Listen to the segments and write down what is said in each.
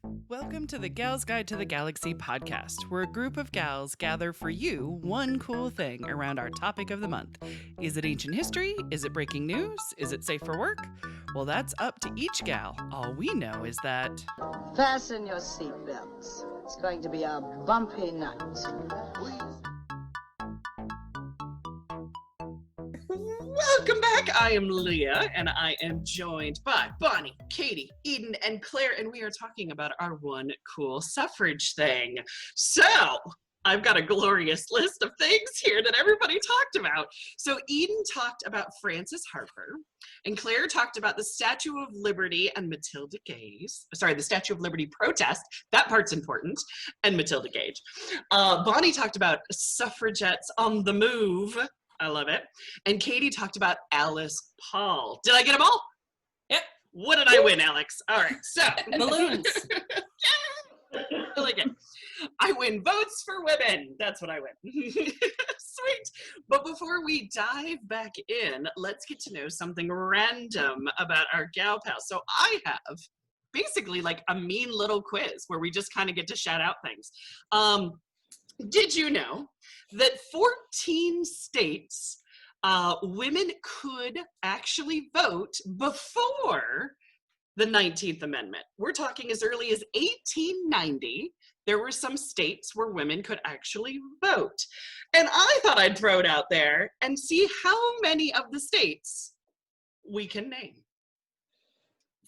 Welcome to the Gals Guide to the Galaxy podcast, where a group of gals gather for you one cool thing around our topic of the month. Is it ancient history? Is it breaking news? Is it safe for work? Well, that's up to each gal. All we know is that... Fasten your seatbelts. It's going to be a bumpy night. Welcome back. I am Leah, and I am joined by Bonnie, Katie, Eden, and Claire, and we are talking about our one cool suffrage thing. So, I've got a glorious list of things here that everybody talked about. So, Eden talked about Frances Harper, and Claire talked about the Statue of Liberty and Matilda Gage. Sorry, the Statue of Liberty protest. That part's important. And Matilda Gage. Bonnie talked about suffragettes on the move. I love it. And Katie talked about Alice Paul. Did I get them all? Yep. What did I win, Alex? All right, so. Balloons. I like it. I win votes for women. That's what I win. Sweet. But before we dive back in, let's get to know something random about our gal pals. So I have basically like a mean little quiz where we just kind of get to shout out things. Did you know that 14 states women could actually vote before the 19th Amendment? We're talking as early as 1890. There were some states where women could actually vote. And I thought I'd throw it out there and see how many of the states we can name.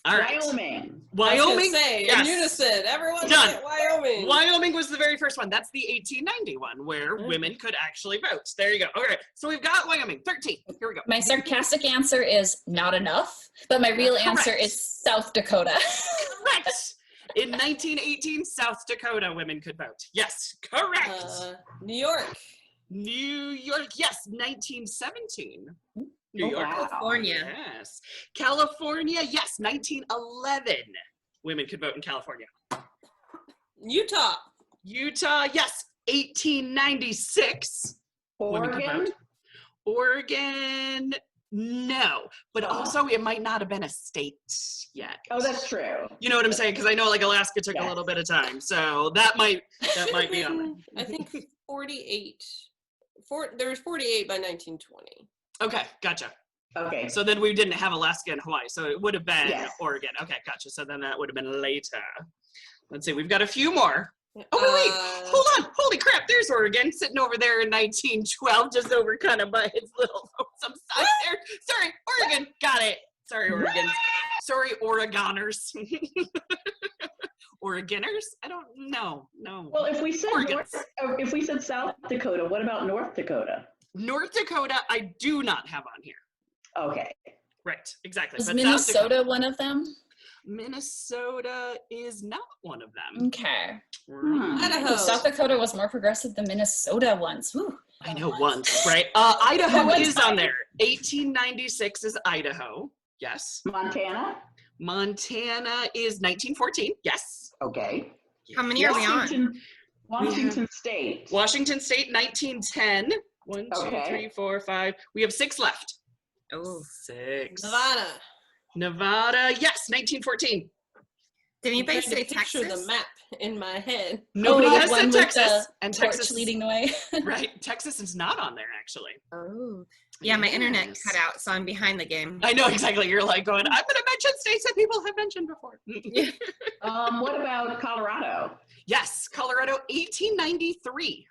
All right. Wyoming. Wyoming. Say, yes. in unison, everyone Done. say Wyoming. Wyoming was the very first one. That's the 1890 one where women could actually vote. There you go. Okay, so we've got Wyoming. 13. Here we go. My sarcastic answer is not enough, but my real answer Correct. is South Dakota. Correct. In 1918, South Dakota women could vote. Yes, correct. New York. New York. Yes, 1917. New York. Wow. California. Yes. California. Yes, 1911. Women could vote in California. Utah. Utah. Yes, 1896. Women could Oregon. vote. Oregon, no. But also, it might not have been a state yet. Oh, that's true. You know what I'm saying? Because I know like Alaska took a Yes. little bit of time. So that might be on there. I think 48. There was 48 by 1920. Okay, gotcha. Okay. So then we didn't have Alaska and Hawaii. So it would have been Yes. Oregon. Okay, gotcha. So then that would have been later. Let's see, we've got a few more. Oh, wait, hold on. Holy crap, there's Oregon sitting over there in 1912, just over kind of by his little some side there. Sorry, Oregon. Got it. Sorry, Oregon. Sorry, Oregoners. Oregoners? I don't know. No. Well, if we said Oregons. if we said South Dakota, what about North Dakota? North Dakota, I do not have on here. Okay. Right, exactly. Is But Minnesota South Dakota, one of them? Minnesota is not one of them. Okay. Idaho. South Dakota was more progressive than Minnesota once. Whew. I know once, right? Idaho That is one's on there. 1896 is Idaho. Yes. Montana. Montana is 1914. Yes. Okay. How many are we on? Washington State. Washington State, 1910. 1, 2, Okay. 3, 4, 5. We have 6 left. Oh, 6. Nevada. Nevada, yes, 1914. did anybody I'm trying say to picture Texas? the map in my head. Nobody Oh, has one said with Texas. the And torch Texas, leading the way. right? Texas is not on there, actually. Oh, yeah, my internet Yes. cut out, so I'm behind the game. I know exactly. You're like going, I'm going to mention states that people have mentioned before. What about Colorado? Yes, Colorado, 1893.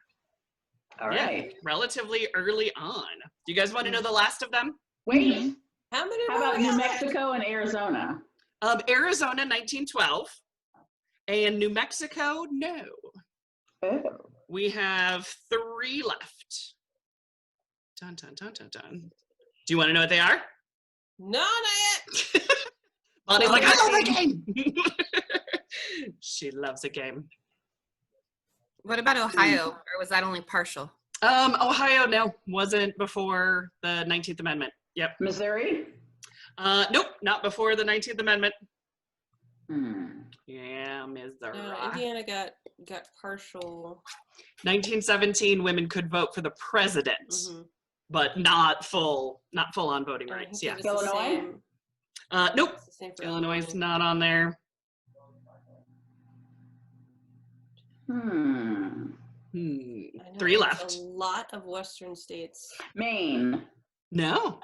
All Yeah, right. relatively early on. Do you guys want to know the last of them? Wait. How many How more about we New got? Mexico and Arizona? Arizona, 1912. And New Mexico, no. Oh. We have 3 left. Dun, dun, dun, dun, dun. Do you want to know what they are? No, not yet. Bonnie's like, I love the game. She loves a game. What about Ohio, or was that only partial? Ohio, no, wasn't before the 19th Amendment. Yep. Missouri? Nope, not before the 19th Amendment. Hmm. Yeah, Missouri. Indiana got partial. 1917, women could vote for the president, but not full on voting I rights. think Yeah. it was the Illinois? same- Nope. it's the same for Illinois is not on there. Hmm. I know 3 there's left. A lot of Western states. Maine. No.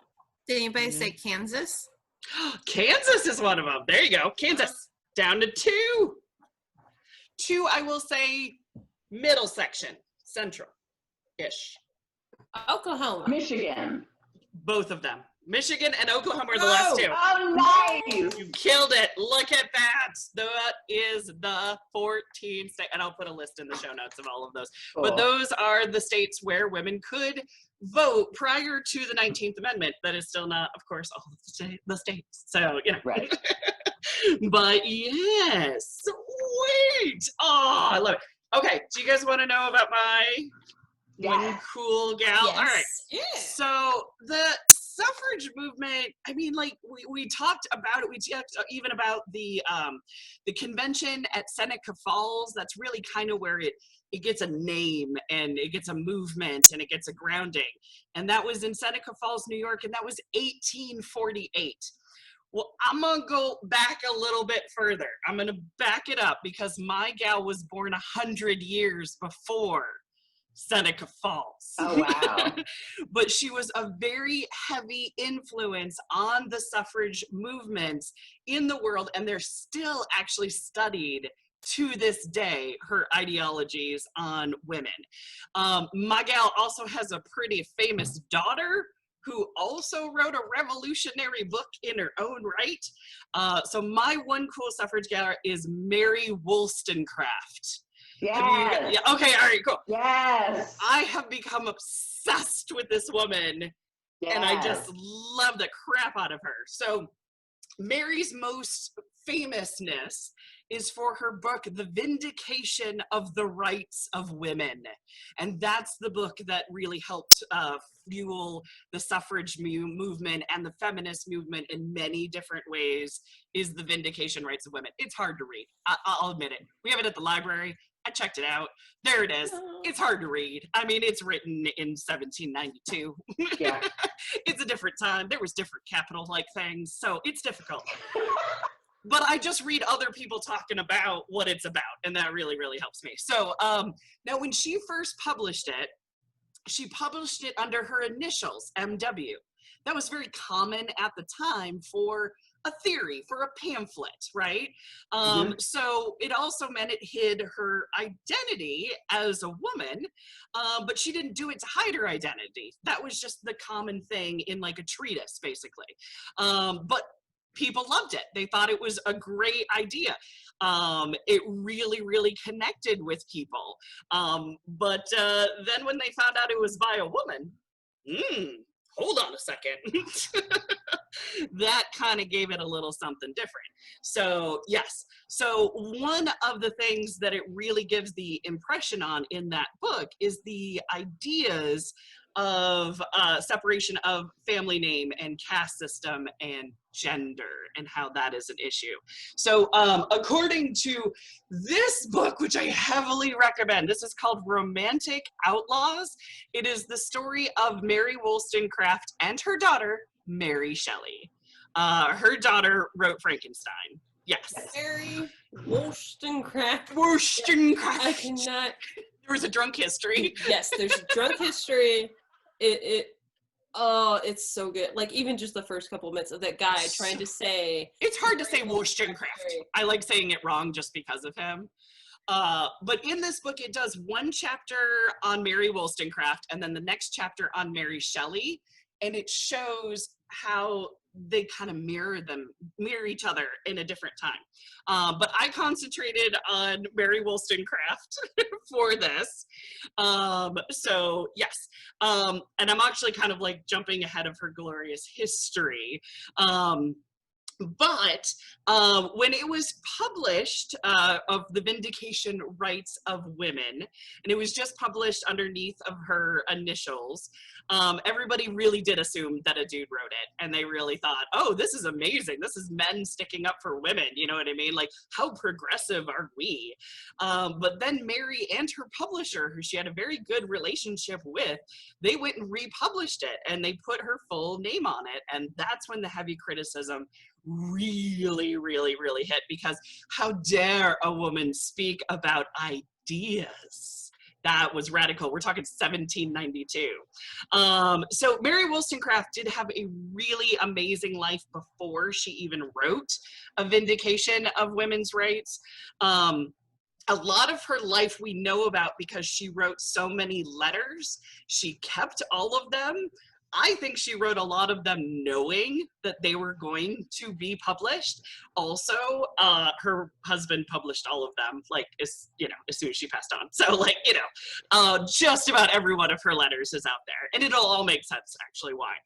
Did anybody say Kansas? Kansas is one of them. There you go. Kansas. Down to 2. 2, I will say, middle section. Central-ish. Oklahoma. Michigan. Both of them. Michigan and Oklahoma are the last 2. Oh, nice. You killed it. Look at that. That is the 14 state. And I'll put a list in the show notes of all of those. Cool. But those are the states where women could vote prior to the 19th Amendment. That is still not, of course, all of the states. So, you know. Right. But yes. Sweet. Oh, I love it. Okay. Do you guys want to know about my one cool gal? Yes. All right. Yeah. So the suffrage movement, I mean, like we talked about it. We talked even about the convention at Seneca Falls. That's really kind of where it gets a name and it gets a movement and it gets a grounding. And that was in Seneca Falls, New York, and that was 1848. Well, I'm going to go back a little bit further. I'm going to back it up because my gal was born 100 years before Seneca Falls. Oh, wow. But she was a very heavy influence on the suffrage movements in the world, and they're still actually studied to this day, her ideologies on women. My gal also has a pretty famous daughter who also wrote a revolutionary book in her own right. So my one cool suffrage gal is Mary Wollstonecraft. Yes. Yeah, okay, all right, cool. Yes. I have become obsessed with this woman, and I just love the crap out of her. So Mary's most famousness is for her book, The Vindication of the Rights of Women. And that's the book that really helped fuel the suffrage movement and the feminist movement in many different ways, is The Vindication Rights of Women. It's hard to read. I'll admit it. We have it at the library. I checked it out. There it is. It's hard to read. I mean, it's written in 1792. Yeah. It's a different time. There was different capital-like things, so it's difficult. But I just read other people talking about what it's about, and that really, really helps me. So now when she first published it, she published it under her initials, MW. That was very common at the time for a theory, for a pamphlet, right? So it also meant it hid her identity as a woman, but she didn't do it to hide her identity. That was just the common thing in like a treatise, basically. But people loved it. They thought it was a great idea. It really, really connected with people. But then when they found out it was by a woman, hold on a second. That kind of gave it a little something different. So yes, so one of the things that it really gives the impression on in that book is the ideas of separation of family name and caste system and gender and how that is an issue. So according to this book, which I heavily recommend, this is called Romantic Outlaws. It is the story of Mary Wollstonecraft and her daughter, Mary Shelley. Her daughter wrote Frankenstein. Yes. Mary Wollstonecraft. Wollstonecraft. I cannot. There was a drunk history. Yes, there's a drunk history. It's so good. Like even just the first couple minutes of that guy trying to say. It's hard to say Wollstonecraft. I like saying it wrong just because of him. But in this book, it does one chapter on Mary Wollstonecraft and then the next chapter on Mary Shelley. And it shows how they kind of mirror each other in a different time. But I concentrated on Mary Wollstonecraft for this. So yes, and I'm actually kind of like jumping ahead of her glorious history. But when it was published of The Vindication Rights of Women, and it was just published underneath of her initials, everybody really did assume that a dude wrote it. And they really thought, oh, this is amazing. This is men sticking up for women. You know what I mean? Like, how progressive are we? But then Mary and her publisher, who she had a very good relationship with, they went and republished it and they put her full name on it. And that's when the heavy criticism really, really, really hit, because how dare a woman speak about ideas. That was radical. We're talking 1792. So Mary Wollstonecraft did have a really amazing life before she even wrote A Vindication of Women's Rights. A lot of her life we know about because she wrote so many letters. She kept all of them. I think she wrote a lot of them knowing that they were going to be published. Also, her husband published all of them, like, as soon as she passed on. So, like, just about every one of her letters is out there. And it'll all make sense, actually, why.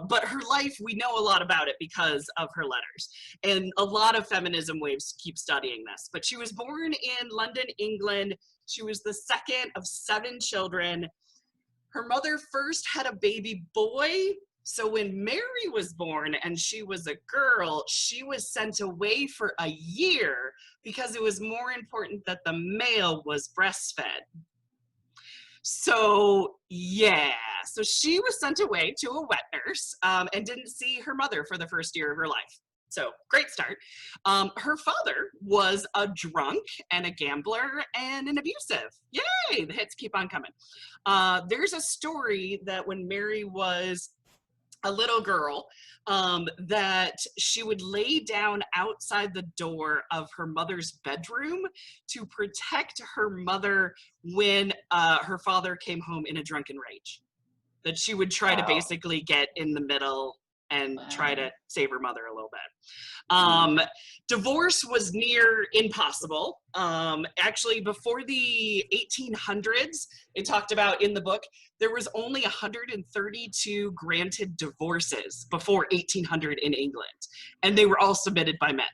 But her life, we know a lot about it because of her letters. And a lot of feminism waves keep studying this. But she was born in London, England. She was the second of 7 children. Her mother first had a baby boy, so when Mary was born and she was a girl, she was sent away for a year because it was more important that the male was breastfed. So yeah, so she was sent away to a wet nurse and didn't see her mother for the first year of her life. So great start. Her father was a drunk and a gambler and an abusive. Yay, the hits keep on coming. There's a story that when Mary was a little girl, that she would lay down outside the door of her mother's bedroom to protect her mother when her father came home in a drunken rage. That she would try to basically get in the middle and try to save her mother a little bit. Divorce was near impossible. Actually, before the 1800s, it talked about in the book, there was only 132 granted divorces before 1800 in England, and they were all submitted by men.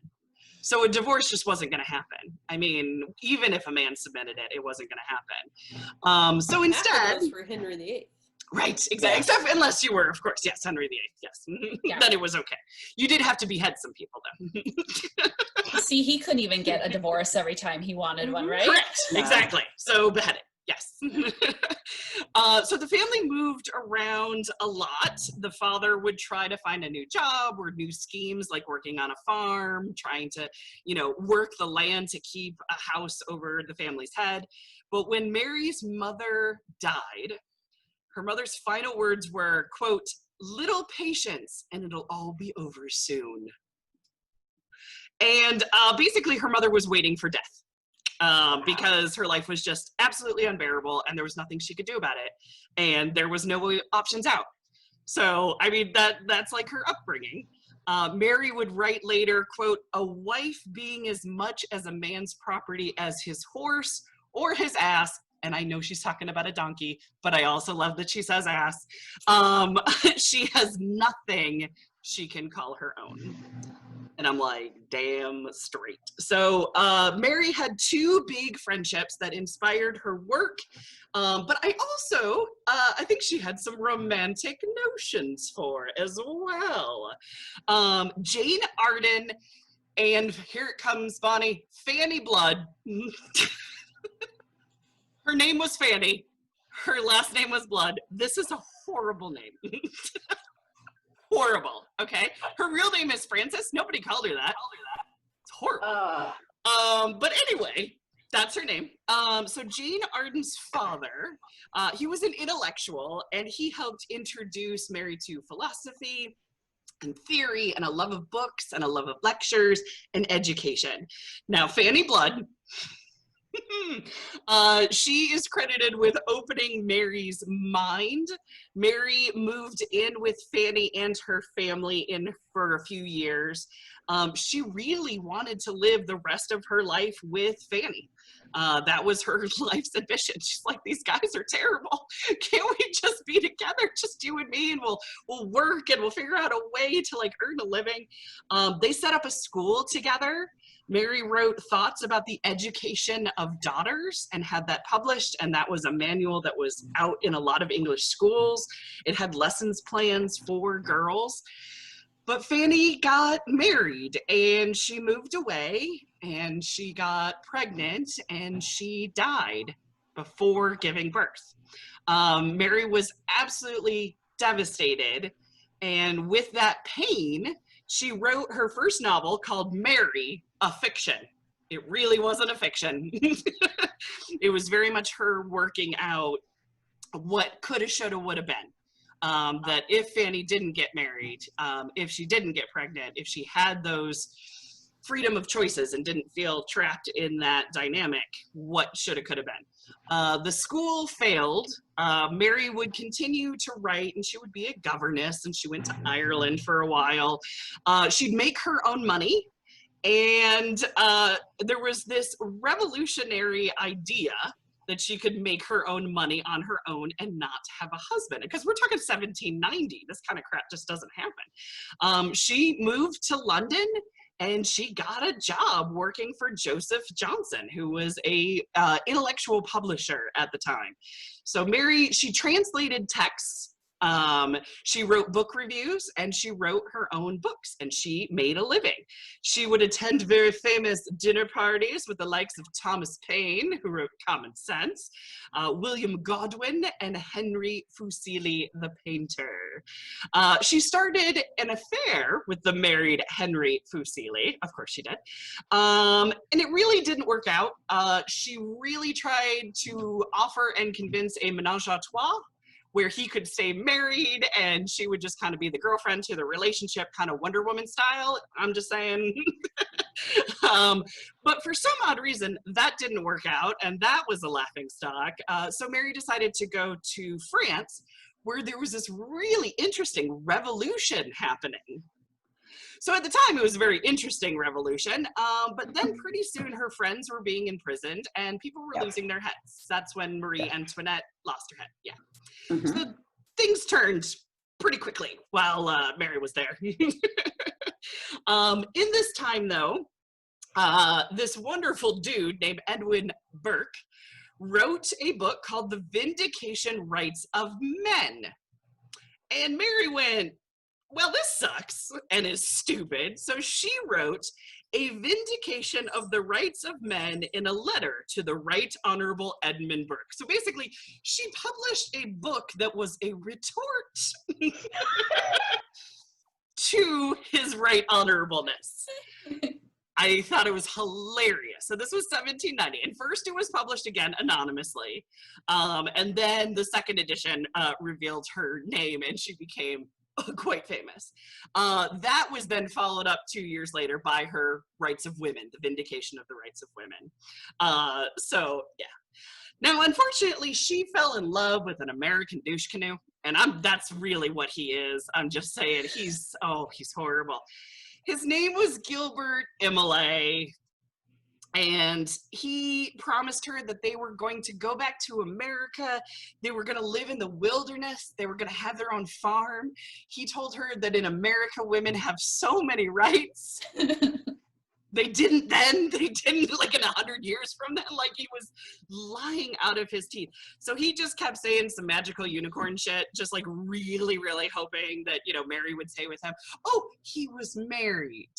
So a divorce just wasn't going to happen. I mean, even if a man submitted it, it wasn't going to happen. So instead, for Henry VIII. Right, exactly. Except unless you were, of course, yes, Henry VIII, yes. Yeah. Then it was okay. You did have to behead some people, though. See, he couldn't even get a divorce every time he wanted one, right? Correct, exactly. So beheaded, yes. So the family moved around a lot. The father would try to find a new job or new schemes, like working on a farm, trying to, work the land to keep a house over the family's head. But when Mary's mother died, her mother's final words were, quote, "Little patience and it'll all be over soon." And basically her mother was waiting for death because her life was just absolutely unbearable and there was nothing she could do about it. And there was no options out. So, I mean, that's like her upbringing. Mary would write later, quote, "A wife being as much as a man's property as his horse or his ass," and I know she's talking about a donkey, but I also love that she says ass, "she has nothing she can call her own." And I'm like, damn straight. So Mary had 2 big friendships that inspired her work, but I think she had some romantic notions for as well. Jane Arden, and here it comes, Bonnie, Fanny Blood. Her name was Fanny. Her last name was Blood. This is a horrible name. Horrible, okay? Her real name is Frances. Nobody called her that. It's horrible. But anyway, that's her name. So Jane Arden's father, he was an intellectual, and he helped introduce Mary to philosophy and theory and a love of books and a love of lectures and education. Now, Fanny Blood, she is credited with opening Mary's mind. Mary moved in with Fanny and her family for a few years. She really wanted to live the rest of her life with Fanny. That was her life's ambition. She's like, these guys are terrible. Can't we just be together, just you and me, and we'll work and we'll figure out a way to like earn a living. They set up a school together. Mary wrote thoughts about the education of daughters and had that published, and that was a manual that was out in a lot of English schools. It had lessons plans for girls. But Fanny got married and she moved away and she got pregnant and she died before giving birth. Mary was absolutely devastated, and with that pain, she wrote her first novel called Mary, a fiction. It really wasn't a fiction. It was very much her working out what coulda, shoulda, woulda been. That if Fanny didn't get married, if she didn't get pregnant, if she had those freedom of choices and didn't feel trapped in that dynamic, what shoulda, coulda been. The school failed. Mary would continue to write, and she would be a governess, and she went to Ireland for a while. She'd make her own money, and there was this revolutionary idea that she could make her own money on her own and not have a husband. Because we're talking 1790, this kind of crap just doesn't happen. She moved to London, and she got a job working for Joseph Johnson, who was a intellectual publisher at the time. So Mary, she translated texts, she wrote book reviews, and she wrote her own books, and she made a living. She would attend very famous dinner parties with the likes of Thomas Paine, who wrote Common Sense, William Godwin, and Henry Fuseli the painter. She started an affair with the married Henry Fuseli, of course she did, and it really didn't work out. She really tried to offer and convince a menage a trois, where he could stay married and she would just kind of be the girlfriend to the relationship, kind of Wonder Woman style. I'm just saying. But for some odd reason, that didn't work out, and that was a laughingstock. So Mary decided to go to France, where there was this really interesting revolution happening. So at the time, it was a very interesting revolution, but then pretty soon her friends were being imprisoned and people were losing their heads. That's when Marie Antoinette lost her head, So things turned pretty quickly while Mary was there. In this time, though, this wonderful dude named Edwin Burke wrote a book called The Vindication Rights of Men. And Mary went, well, this sucks and is stupid. So she wrote a vindication of the rights of men in a letter to the Right Honorable Edmund Burke. So basically, she published a book that was a retort to his right honorableness. I thought it was hilarious. So this was 1790. And first it was published again anonymously. And then the second edition revealed her name and she became quite famous. That was then followed up 2 years later by her Rights of Women, the Vindication of the Rights of Women. So yeah. Now, unfortunately, she fell in love with an American douche canoe, and that's really what he is. I'm just saying, he's horrible. His name was Gilbert Imlay, and he promised her that they were going to go back to America. They were going to live in the wilderness. They were going to have their own farm. He told her that in America, women have so many rights. They didn't then. They didn't like in 100 years from then. Like, he was lying out of his teeth. So he just kept saying some magical unicorn shit, just like really, really hoping that, Mary would stay with him. Oh, he was married.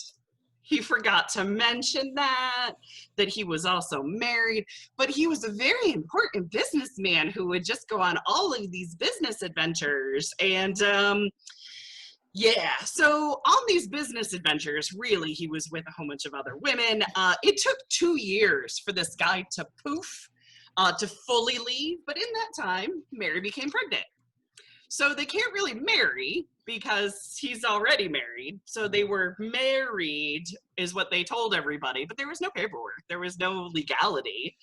He forgot to mention that he was also married, but he was a very important businessman who would just go on all of these business adventures. And yeah, so on these business adventures, really, he was with a whole bunch of other women. It took 2 years for this guy to poof, to fully leave, but in that time, Mary became pregnant. So they can't really marry because he's already married. So they were married is what they told everybody, but there was no paperwork. There was no legality.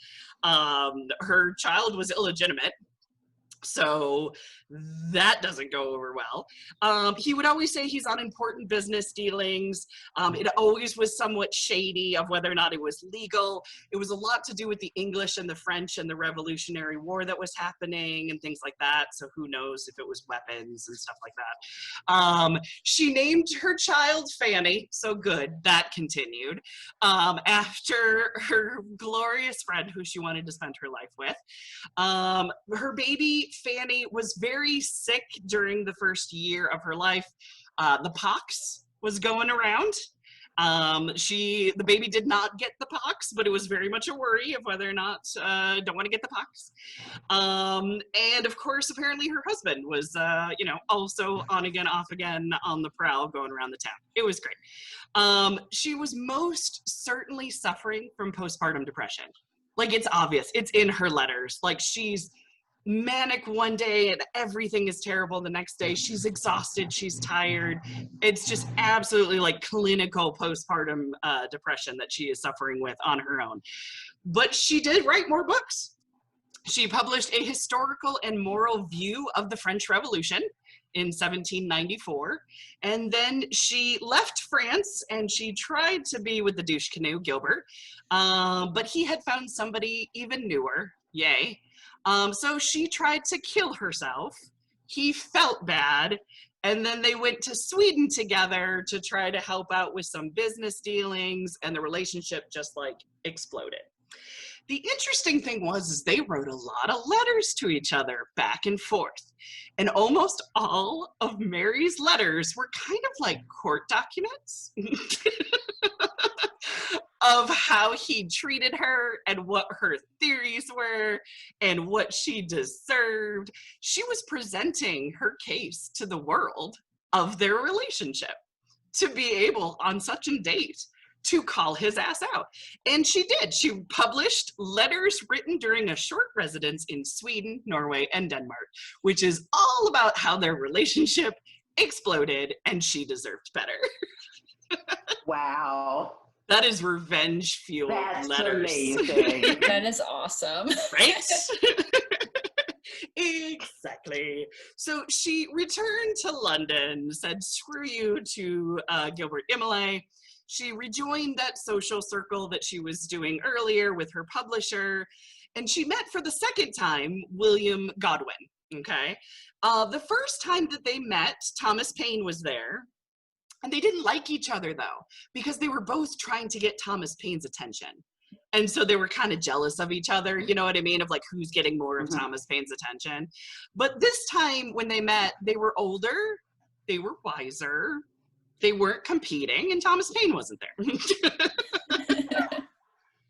Her child was illegitimate. So that doesn't go over well. He would always say he's on important business dealings. It always was somewhat shady of whether or not it was legal. It was a lot to do with the English and the French and the Revolutionary War that was happening and things like that. So who knows if it was weapons and stuff like that. She named her child Fanny. So good, that continued. After her glorious friend who she wanted to spend her life with. Her baby Fanny was very sick during the first year of her life. The pox was going around. The baby did not get the pox, but it was very much a worry of whether or not don't want to get the pox. And of course, apparently her husband was, also on again, off again on the prowl going around the town. It was great. She was most certainly suffering from postpartum depression. Like, it's obvious. It's in her letters. Like, she's manic one day and everything is terrible the next day. She's exhausted. She's tired. It's just absolutely like clinical postpartum depression that she is suffering with on her own. But she did write more books. She published a historical and moral view of the French Revolution in 1794. And then she left France and she tried to be with the douche canoe, Gilbert. But he had found somebody even newer. Yay. So she tried to kill herself. He felt bad. And then they went to Sweden together to try to help out with some business dealings, and the relationship just like exploded. The interesting thing is they wrote a lot of letters to each other back and forth. And almost all of Mary's letters were kind of like court documents of how he treated her and what her theories were and what she deserved. She was presenting her case to the world of their relationship to be able on such a date to call his ass out. And she did. She published letters written during a short residence in Sweden, Norway, and Denmark, which is all about how their relationship exploded and she deserved better. Wow. That is revenge-fueled letters. Amazing. That is awesome. Right? Exactly. So she returned to London, said screw you to Gilbert Imlay. She rejoined that social circle that she was doing earlier with her publisher, and she met for the second time William Godwin, okay? The first time that they met, Thomas Paine was there, and they didn't like each other, though, because they were both trying to get Thomas Paine's attention. And so they were kind of jealous of each other, you know what I mean? Of like, who's getting more of Thomas Paine's attention. But this time when they met, they were older, they were wiser, they weren't competing, and Thomas Paine wasn't there.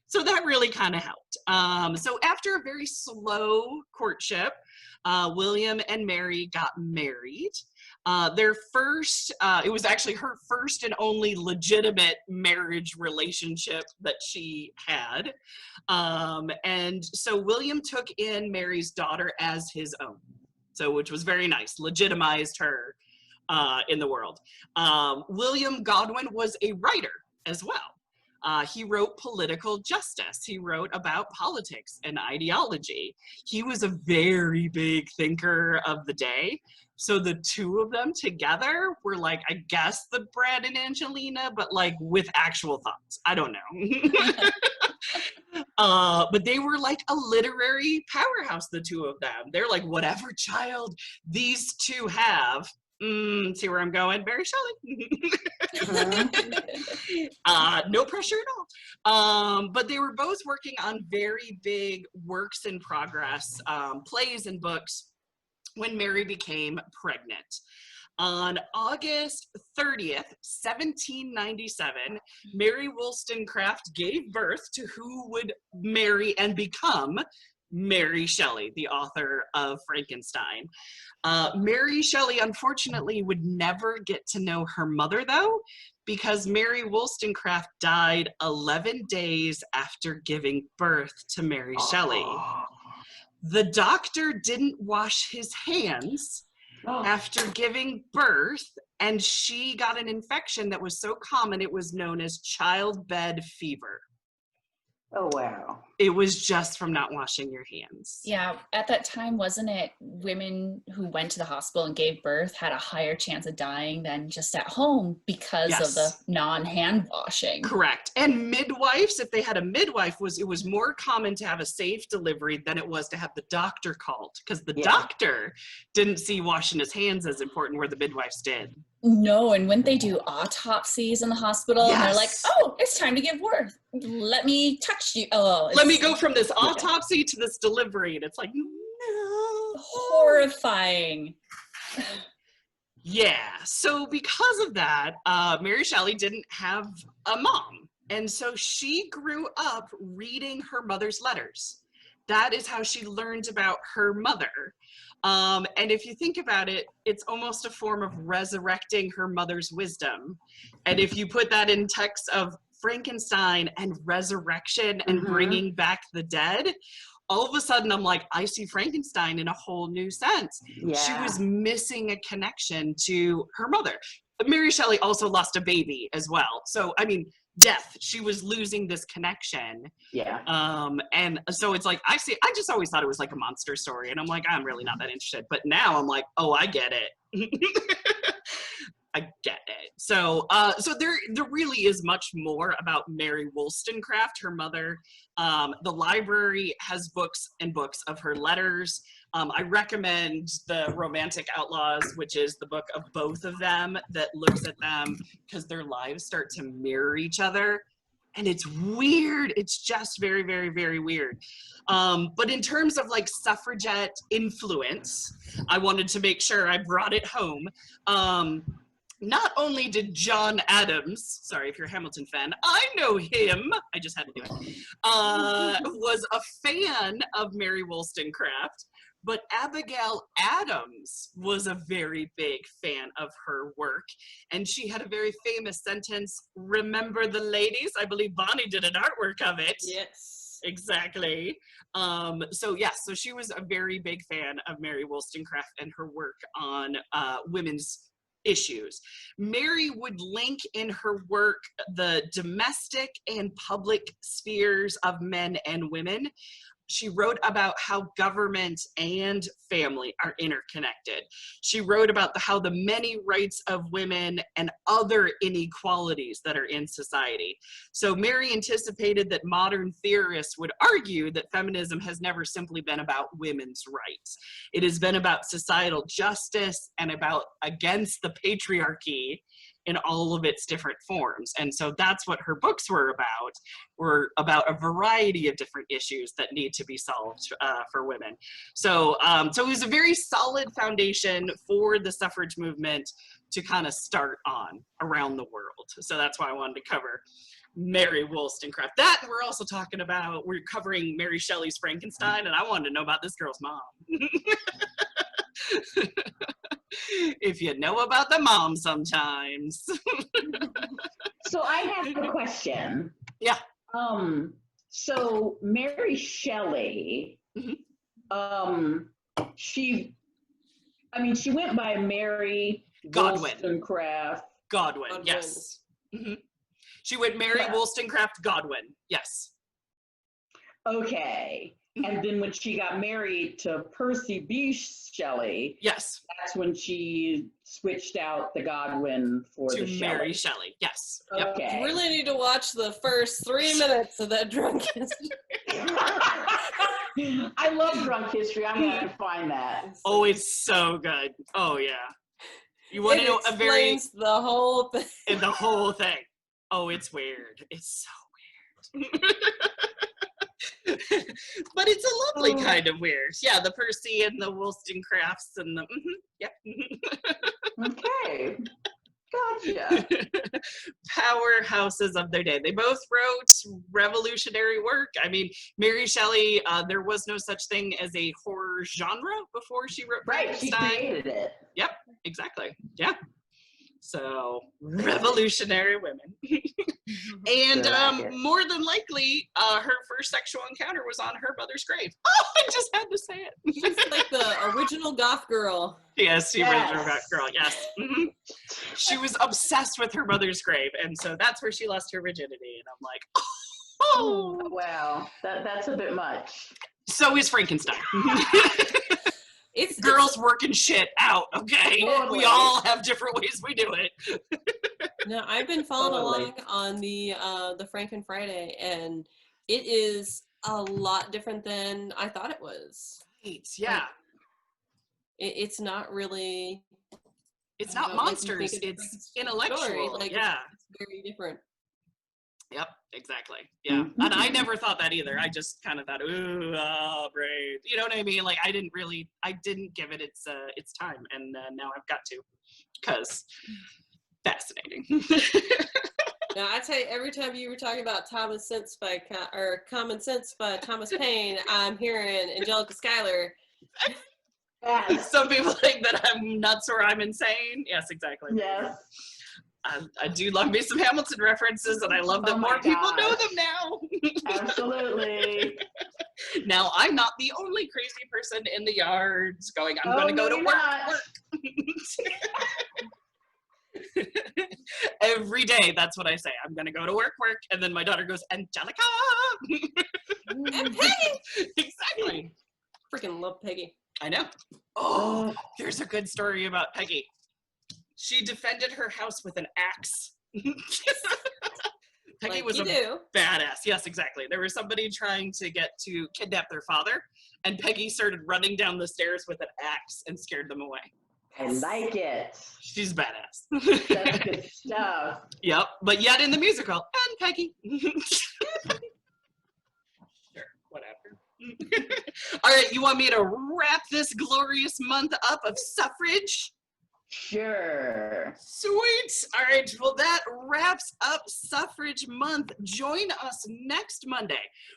So that really kind of helped. So after a very slow courtship, William and Mary got married. Their first, it was actually her first and only legitimate marriage relationship that she had. And so William took in Mary's daughter as his own, so which was very nice, legitimized her in the world. William Godwin was a writer as well. He wrote political justice. He wrote about politics and ideology. He was a very big thinker of the day. So the two of them together were like, I guess the Brad and Angelina, but like with actual thoughts. I don't know. But they were like a literary powerhouse, the two of them. They're like, whatever child these two have, see where I'm going? Mary Shelley. No pressure at all. But they were both working on very big works in progress, plays and books, when Mary became pregnant. On August 30th, 1797, Mary Wollstonecraft gave birth to who would marry and become Mary Shelley, the author of Frankenstein. Mary Shelley, unfortunately, would never get to know her mother, though, because Mary Wollstonecraft died 11 days after giving birth to Mary Shelley. The doctor didn't wash his hands after giving birth, and she got an infection that was so common it was known as childbed fever. Oh, wow. It was just from not washing your hands. Yeah, at that time, wasn't it women who went to the hospital and gave birth had a higher chance of dying than just at home because of the non-hand washing? Correct. And midwives, if they had a midwife, it was more common to have a safe delivery than it was to have the doctor called, because the doctor didn't see washing his hands as important where the midwives did. No, and when they do autopsies in the hospital, and they're like, oh, it's time to give birth. Let me touch you. Oh, let me go from this autopsy to this delivery. And it's like, no. Horrifying. Yeah, so because of that, Mary Shelley didn't have a mom. And so she grew up reading her mother's letters. That is how she learned about her mother. And if you think about it, it's almost a form of resurrecting her mother's wisdom. And if you put that in text of Frankenstein and resurrection and bringing back the dead, all of a sudden I'm like, I see Frankenstein in a whole new sense. Yeah. She was missing a connection to her mother. But Mary Shelley also lost a baby as well. So, I mean, death, she was losing this connection. Yeah. And so it's like, I just always thought it was like a monster story. And I'm like, I'm really not that interested. But now I'm like, oh, I get it. I get it. So there really is much more about Mary Wollstonecraft, her mother. The library has books and books of her letters. I recommend The Romantic Outlaws, which is the book of both of them that looks at them because their lives start to mirror each other. And it's weird. It's just very, very, very weird. But in terms of like suffragette influence, I wanted to make sure I brought it home. Not only did John Adams, sorry if you're a Hamilton fan, I know him, I just had to do it, was a fan of Mary Wollstonecraft, but Abigail Adams was a very big fan of her work. And she had a very famous sentence, "Remember the ladies?" I believe Bonnie did an artwork of it. Yes. Exactly. So she was a very big fan of Mary Wollstonecraft and her work on women's issues. Mary would link in her work the domestic and public spheres of men and women. She wrote about how government and family are interconnected. She wrote about how the many rights of women and other inequalities that are in society. So Mary anticipated that modern theorists would argue that feminism has never simply been about women's rights. It has been about societal justice and about against the patriarchy in all of its different forms. And so that's what her books were about a variety of different issues that need to be solved for women. So it was a very solid foundation for the suffrage movement to kind of start on around the world. So that's why I wanted to cover Mary Wollstonecraft. That we're covering Mary Shelley's Frankenstein, and I wanted to know about this girl's mom. If you know about the mom sometimes. So I have a question. Yeah. So Mary Shelley, she went by Mary Godwin. Wollstonecraft. Godwin, yes. She went Mary Wollstonecraft Godwin, yes. Okay. And then when she got married to Percy B. Shelley, yes, that's when she switched out the Godwin for to the Mary Shelley. Shelley, yes. Okay. Yep. You really need to watch the first 3 minutes of that drunk history. I love drunk history. I'm going to have to find that. Oh, it's so good. Oh, yeah. You want to know a very... explains the whole thing. And the whole thing. Oh, it's weird. It's so weird. But it's a lovely kind of weird. Yeah, the Percy and the Wollstonecrafts and the yep. Okay. Gotcha. Powerhouses of their day. They both wrote revolutionary work. I mean, Mary Shelley, there was no such thing as a horror genre before she wrote Frankenstein. She created it. Yep, exactly. Yeah. So, revolutionary women. And more than likely, her first sexual encounter was on her mother's grave. Oh, I just had to say it. She's like the original goth girl. Yes, the original goth girl, yes. She was obsessed with her mother's grave, and so that's where she lost her virginity. And I'm like, oh. Wow, that's a bit much. So is Frankenstein. It's girls working shit out, okay? Totally. We all have different ways we do it. No, I've been following along on the Franken Friday, and it is a lot different than I thought it was. Right, yeah. It's not really... It's not monsters, it's intellectual. Like, yeah. It's very different. Yep, exactly. Yeah. And I never thought that either. I just kind of thought, ooh, brave. You know what I mean? Like I didn't give it its time, and now I've got to. because fascinating. Now, I tell you, every time you were talking about Common Sense by Thomas Paine, I'm hearing Angelica Schuyler. Some people think that I'm nuts or I'm insane. Yes, exactly. Yes. I do love me some Hamilton references, and I love that more people know them now. Absolutely. Now, I'm not the only crazy person in the yards going, I'm going to go to work. Every day, that's what I say. I'm going to go to work, and then my daughter goes, Angelica! And Peggy! Exactly. Freaking love Peggy. I know. Oh, here's a good story about Peggy. She defended her house with an axe. Peggy was a badass. Yes, exactly. There was somebody trying to kidnap their father, and Peggy started running down the stairs with an axe and scared them away. I like it. She's badass. That's good stuff. Yep, but yet in the musical, and Peggy. Sure, whatever. All right, you want me to wrap this glorious month up of suffrage? Sure. Sweet. All right, well, that wraps up Suffrage Month. Join us next Monday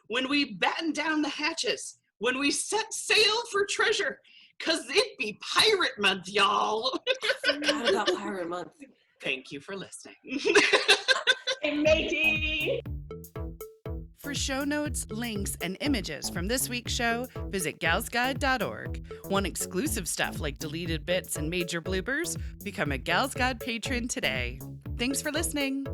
when we batten down the hatches, when we set sail for treasure, because it be Pirate Month, y'all. I forgot about Pirate Month. Thank you for listening. Hey, matey. For show notes, links, and images from this week's show, visit galsguide.org. Want exclusive stuff like deleted bits and major bloopers? Become a Gals Guide patron today. Thanks for listening.